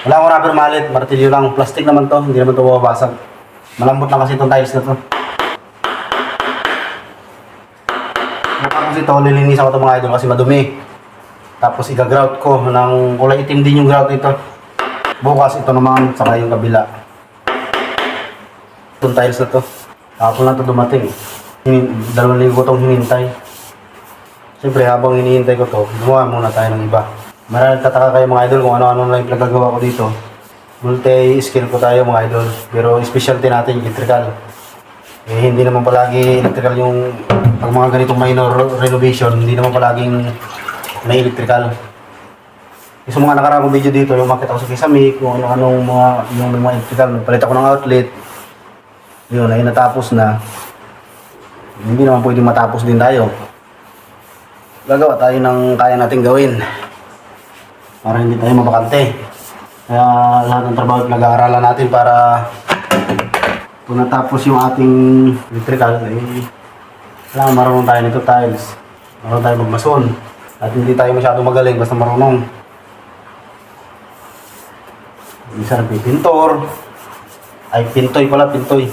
Wala akong rubber mallet, martilyo lang. Plastic naman to, hindi naman to mababasag. Malambot na kasi itong tiles na to. Tapos ito, lilinisan ko ito mga idol kasi madumi. Tapos i-grout ko ng kulay itim din yung grout nito. Bukas ito naman, saka yung kabila. Itong tiles na to. Tapos lang ito dumating. 2 linggo itong hinintay. Siyempre habang hinihintay ko to, gumawa muna tayo ng iba. Marami nagtataka kayo mga idol kung ano-ano na yung pinagagawa ko dito. Multi-skill ko tayo mga idol. Pero specialty natin electrical. Eh, hindi naman palagi electrical yung pag mga ganitong minor renovation, hindi naman palaging may electrical. Yung mga nakaraang video dito, yung makita ko sa Kisame, kung ano-anong mga electrical, palit ako ng outlet. Yun, ay natapos na. Hindi naman pwedeng matapos din tayo. Gagawa tayo ng kaya nating gawin. Para hindi tayo mabakante. Kaya lahat ng trabaho pinag-aaralan natin para kung natapos yung ating electrical, eh, kailangan marunong tayo nito tiles. Marunong tayo magmason. At hindi tayo masyadong magaling basta marunong. Isa rin pintor. Ay, pintoy pala, pintoy.